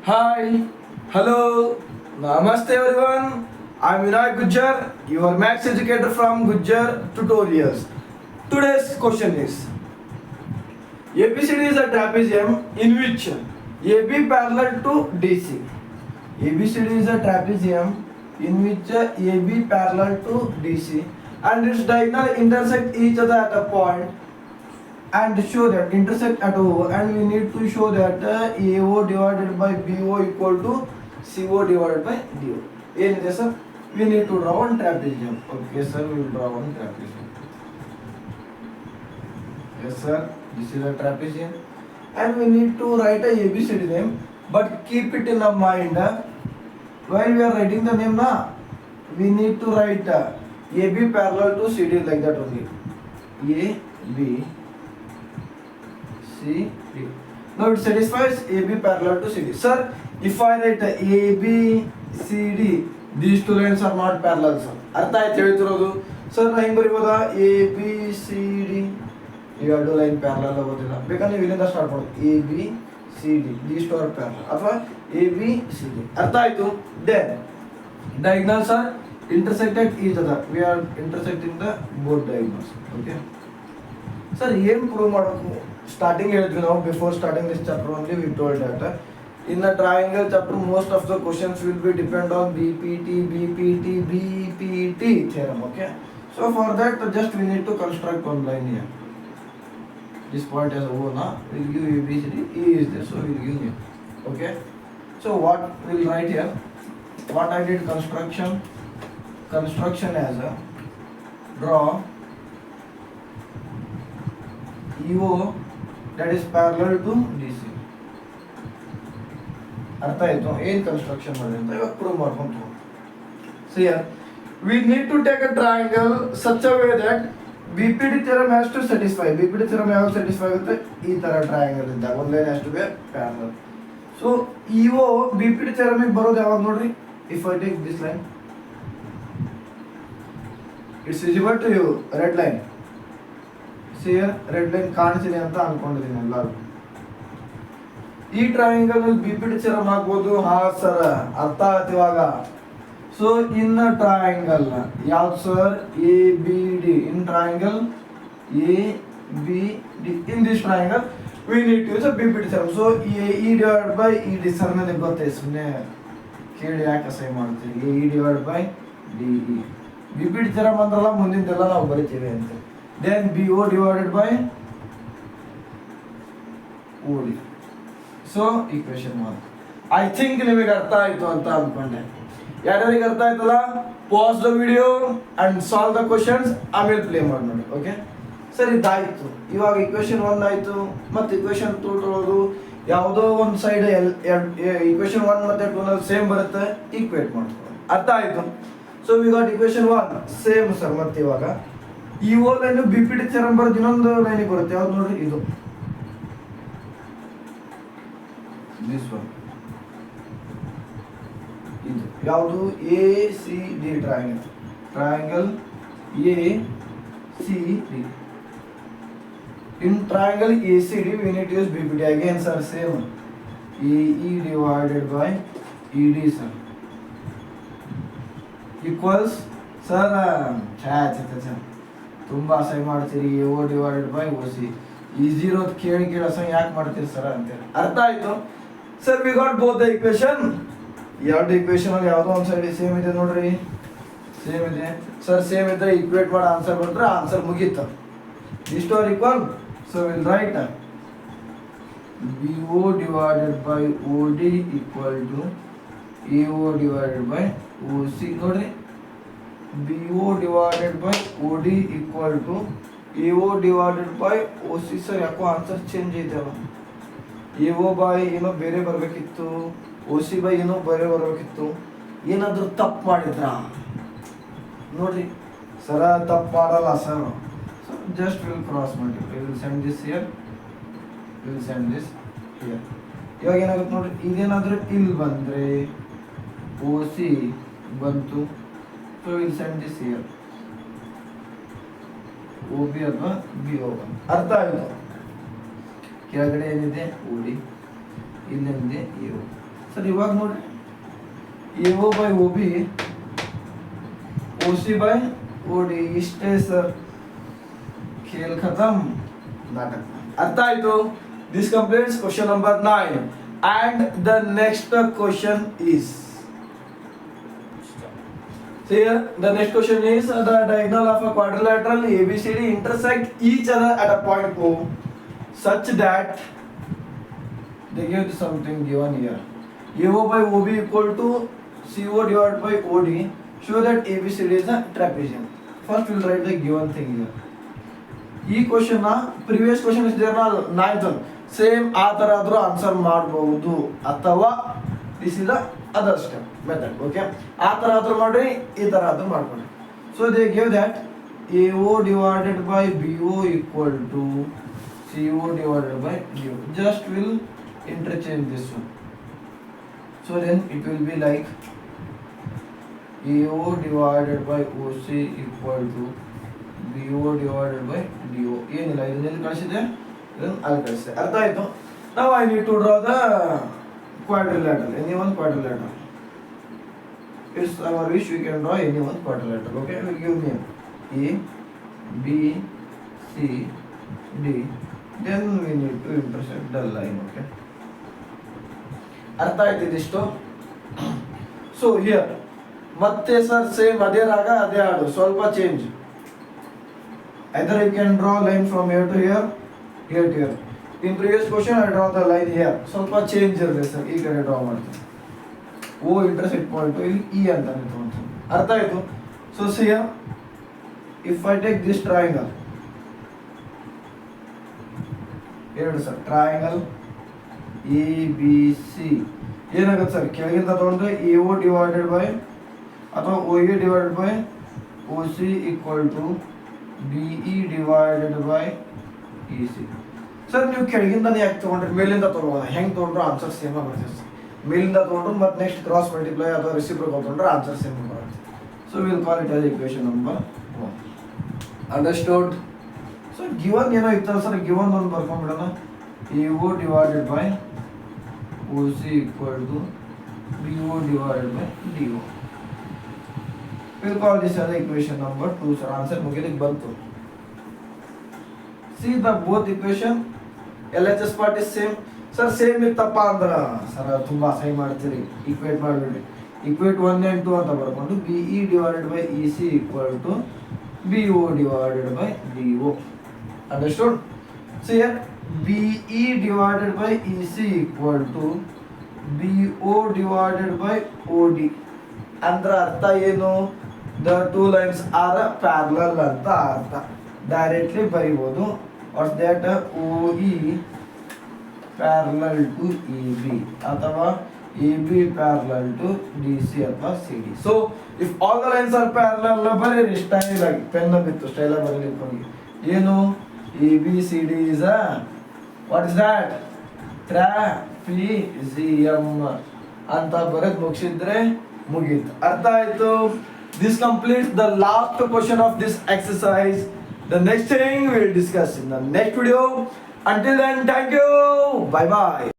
Hi, hello, namaste everyone. I'm Vinay Gujjar, your maths educator from Gujjar Tutorials. Today's question is ABCD is a trapezium in which AB parallel to DC. ABCD is a trapezium in which AB parallel to DC and its diagonal intersect each other at a point and show that intersect at O, and we need to show that AO divided by BO equal to CO divided by DO. ಏನಿದೆ sir? We need to draw one trapezium. Okay sir, we will draw one trapezium. Yes sir, this is a trapezium and we need to write a ABCD name, but keep it in our mind. While we are writing the name na, we need to write AB parallel to CD like that only. AB C D. Now it satisfies AB parallel to CD. Sir, if I write AB C D, these two lines are not parallel, sir. ಅರ್ಥ ಆಯ್ತು ಹೇಳ್ತಿರೋದು? Sir ನಾ ಹೆಂಗೆ ಬರಿಬೋದಾ? A B C D ಎರಡು line parallel ಆಗೋದಿಲ್ಲ. ಬೇಕಾದ್ರೆ ನೀವು ಇಲ್ಲಿಂದ ಸ್ಟಾರ್ಟ್ ಮಾಡೋದು. A B C D these two are parallel ಅಥವಾ ಎ ಬಿ ಸಿ ಡಿ. ಅರ್ಥ ಆಯ್ತು? Then diagonals are intersected each other. We are intersecting the both diagonals. Okay. Sir ಏನು ಪ್ರೂವ್ ಮಾಡೋದು? ಸ್ಟಾರ್ಟಿಂಗ್ ಹೇಳಿದ್ವಿ ನಾವು, before starting this chapter only we told that in the triangle chapter most of the questions will be depend on BPT theorem. Okay, so for that just we need to construct one line here. This point as O na, we'll give ABCD, E is there, so we'll give here. Okay, so what we'll write here, what I did construction as a draw EO that is parallel to DC. ಅರ್ಥ ಆಯ್ತು? ಏನು construction ಮಾಡಿ ಅಂತ ಇವಾಗ prove ಮಾಡ್ಕೊಂತು. See we need to take a triangle such a way that BPT theorem has to satisfy. BPT theorem ಯಾವಾಗ satisfy ಆಗುತ್ತೆ? ಈ ತರ ಟ್ರಯಾಂಗಲ್ ಇದ್ದಾಗ ಒಂದು line has to be parallel. So EO BPT theorem ಬರೋದು ಯಾವಾಗ ನೋಡ್ರಿ? If I take this line, it's visible to you red line. See red line ಕಾಣಿಸಿದೆ ಅಂತ ಅನ್ಕೊಂಡಿದ್ದೀನಿ ಎಲ್ಲರೂ. ಈ ಟ್ರಯಾಂಗಲ್ ಅಲ್ಲಿ BPT ಥಿಯರಮ್ ಆಗ್ಬೋದು. ಹಾ ಸರ್, ಅರ್ಥ ಆಯ್ತು ಇವಾಗ. ಸೊ ಇನ್ ಟ್ರಯಾಂಗಲ್ ಯಾವ್ದು sir? ABD. In triangle ABD, in this triangle we need to use a BPT theorem. So AE divided by ED sir ನನಗೆ ಗೊತ್ತೇ, ಸುಮ್ಮನೆ ಕೇಳಿ ಯಾಕೆ ಅಸಹ್ಯ ಮಾಡ್ತೀವಿ. AE divided by DE. BPT theorem ಅಂದ್ರಲ್ಲ ಮುಂದಿಂದೆಲ್ಲ ನಾವು ಬರಿತೀವಿ ಅಂತ. Then BO divided by OD. So equation 1. I think ನಿಮಗೆ ಅರ್ಥ ಆಯ್ತು ಅಂತ ಅನ್ಕೊಂಡೆ. ಯಾರ್ಯಾರಿಗೆ ಅರ್ಥ ಆಯ್ತಲ್ಲ, pass the video and solve the questions, ಆಮೇಲೆ ಪ್ಲೇ ಮಾಡಿ ನೋಡಿ. ಓಕೆ ಸರ್, ಇದಾಯ್ತು. ಇವಾಗ ಇಕ್ವೇಶನ್ 1 ಆಯ್ತು, ಮತ್ತೆ ಇಕ್ವೇಶನ್ 2 ತೊಗೊಳ್ಳೋದು. ಯಾವುದೋ ಒಂದು ಸೈಡ್ ಇಕ್ವೇಶನ್ 1 ಮತ್ತೆ 2 ನಲ್ಲಿ ಸೇಮ್ ಬರುತ್ತೆ, ಈಕ್ವೇಟ್ ಮಾಡ್ಕೊಳ್ಳಿ. ಅರ್ಥ ಆಯ್ತು? So we got equation 1 same sir. ಮತ್ತೆ ಇವಾಗ ಈ ಓ ಲೈನ್ BPT ಥಿಯರಮ್ ಬರೋದು ಇನ್ನೊಂದು ಲೈನಿಗೆ ಬರುತ್ತೆ. ಯಾವ್ದು ನೋಡ್ರಿ? ಇದು this one. ಇದು ಯಾವುದು? ACD triangle ACD. in triangle ACD we need to use BPT again sir, same AE divided by ED sir equals sir ತುಂಬಾ ಅಸಹ್ಯ ಮಾಡ್ತೀರಿ. AO divided by OC. Easy ಇರೋದು ಕೇಳಿ ಅಸಹ್ಯ ಯಾಕೆ ಮಾಡ್ತೀರಿ ಸರ್ ಅಂತೇಳಿ. ಅರ್ಥ ಆಯ್ತು? Sir we got both the equation. ಎರಡು ಇಕ್ವೇಶನ್ ಅಲ್ಲಿ ಯಾವುದೋ ಒಂದು ಸೈಡ್ ಸೇಮ್ ಇದೆ ನೋಡ್ರಿ, ಸೇಮ್ ಇದೆ ಸರ್. ಸೇಮ್ ಇದ್ರೆ ಈಕ್ವೇಟ್ ಮಾಡಿ ಆನ್ಸರ್ ಬಂದ್ರೆ ಆನ್ಸರ್ ಮುಗೀತು. ಇಷ್ಟು are equal. So will write BO divided by OD equal to AO divided by OC. ನೋಡ್ರಿ, BO divided by OD equal to AO divided by OC. Sir ಯಾಕೋ answer change ಐತಲ್ಲ. AO by ಏನೋ ಬೇರೆ ಬರಬೇಕಿತ್ತು, OC by ಏನೋ ಬೇರೆ ಬರಬೇಕಿತ್ತು. ಏನಾದರೂ ತಪ್ಪು ಮಾಡಿದ್ರ ನೋಡ್ರಿ ಸರ? ತಪ್ಪು ಮಾಡಲ್ಲ sir. So just will cross ಮಾಡಿ, will send this here, will send this here. ಇವಾಗ ಏನಾಗುತ್ತೆ ನೋಡ್ರಿ, ಇದೇನಾದರೂ ಇಲ್ಲಿ ಬಂದರೆ OC ಬಂತು, so will send this here OB ಅಥವಾ BO. ಅರ್ಥ ಆಯ್ತು? ಕೆಳಗಡೆ ಏನಿದೆ OD, ಇಲ್ಲೇನಿದೆ AO. ಸರ್ ಇವಾಗ ನೋಡ್ರಿ A O by O B OC by OD ಇಷ್ಟೇ ಸರ್ खेल खत्म नाटक अर्थ आयतो this completes question number 9 and the next question is see here the next question is the diagonal of a quadrilateral ABCD intersect each other at a point O such that they give something given here AO by OB equal to CO divided by OD. Show that ABCD is a trapezium. First we'll write the given thing here. ಈ question previous question is ನಾಯ್ತು same ಆ ಥರ ಆದರೂ answer ಮಾಡಬಹುದು ಅಥವಾ this is the other step method okay ಆ ಥರ ಆದರೂ ಮಾಡ್ರಿ ಈ ಥರ ಆದರೂ ಮಾಡ್ಕೊಳ್ಳಿ so they give that A O divided by B O equal to C O divided by D O just will interchange this one so then it will be like AO divided by OC equal to BO divided by DO. ಏನಿಲ್ಲ ಇದನ್ನೆಲ್ಲಿ ಕಳಿಸಿದೆ ಇದನ್ನು ಅಲ್ಲಿ ಕಳಿಸಿದೆ ಅರ್ಥ ಆಯ್ತು ನಾವು I need to draw the quadrilateral any one quadrilateral it's our wish we can draw any one quadrilateral okay we'll give name A B C D then we need to intersect the line okay ಅರ್ಥ ಆಯ್ತು ಇದಿಷ್ಟು so here ಮತ್ತೆ sir same ಅದೇ ರಾಗ ಅದೇ ಹಾಡು ಸ್ವಲ್ಪ change either you can draw line from here to here here to here in previous question I draw the line here ಸ್ವಲ್ಪ ಚೇಂಜ್ ಇರಲಿ ಸರ್ ಈ ಕಡೆ ಡ್ರಾ ಮಾಡ್ತೀನಿ ಓ ಇಂಟರ್ಸೆಕ್ಟ್ ಪಾಯಿಂಟ್ ಇಲ್ಲಿ ಇ ಅಂತ ತಗೊಂತೀನಿ ಅರ್ಥ ಆಯ್ತು so see if I take this triangle ಎರಡು sir triangle A B C ಏನಾಗುತ್ತೆ ಸರ್ ಕೆಳಗಿಂದ ತಗೊಂಡ್ರೆ ಎ ಒ ಡಿವೈಡೆಡ್ ಬೈ ಅಥವಾ O A divided by O C equal to B E divided by E C sir ನೀವು ಕೆಳಗಿಂದನೇ ಯಾಕೆ ತೊಗೊಂಡ್ರೆ ಮೇಲಿಂದ ತೊಗೊಳ್ಳೋಣ ಹೆಂಗೆ ತೊಗೊಂಡ್ರು ಆನ್ಸರ್ ಸೇಮ್ ಬರ್ತದೆ ಸರ್ ಮೇಲಿಂದ ತೊಗೊಂಡ್ರು ಮತ್ತು ನೆಕ್ಸ್ಟ್ ಕ್ರಾಸ್ ಮಲ್ಟಿಪ್ಲೈ ಅಥವಾ ರೆಸಿಪ್ರೋಕಲ್ ತೊಗೊಂಡ್ರೆ ಆನ್ಸರ್ ಸೇಮ್ ಬರುತ್ತೆ so will call it as equation number 1 understood so given ಏನೋ ಇತ್ತಲ್ಲ ಸರ್ ಗಿವನ್ ಒಂದು ಬರ್ಕೊಂಡ್ಬಿಡೋಣ A O divided by O C equal to B O divided by D O we'll call this as equation number 2 sir answer ಮುಗಿಲಿಕ್ಕೆ ಬಂತು see the both equation LHS part is same sir same ಇತ್ತಪ್ಪ ಅಂದ್ರ sir ತುಂಬಾ ಸೈ ಮಾಡ್ತೀರಿ equate ಮಾಡ್ಬಿಡಿ equate 1 and 2 ಅಂತ ಬರ್ಕೊಂಡು BE divided by EC equal to BO divided by DO understood so here BE divided by EC equal to BO divided by OD ಅಂದ್ರ ಅರ್ಥ ಏನು the two lines are parallel ಅಂತ ಅರ್ಥ directly ಬರಿಬಹುದು what's that OE parallel to EB ಅಥವಾ EB parallel to DC ಅಥವಾ CD so if all the lines are parallel ಬರೀರಿ style ಆಗಿ ಪೆನ್ ಬಿತ್ತು ಸ್ಟೈಲ್ ಆಗಿ ಬರೀಲಿಕ್ಕೆ ಹೋಗಿ ಏನು ABCD is a what is that trapezium ಅಂತ ಬರೆದು ಮುಗಿಸಿದ್ರೆ ಮುಗೀತು ಅರ್ಥ ಆಯ್ತು this completes the last question of this exercise the next thing we will discuss in the next video until then thank you bye bye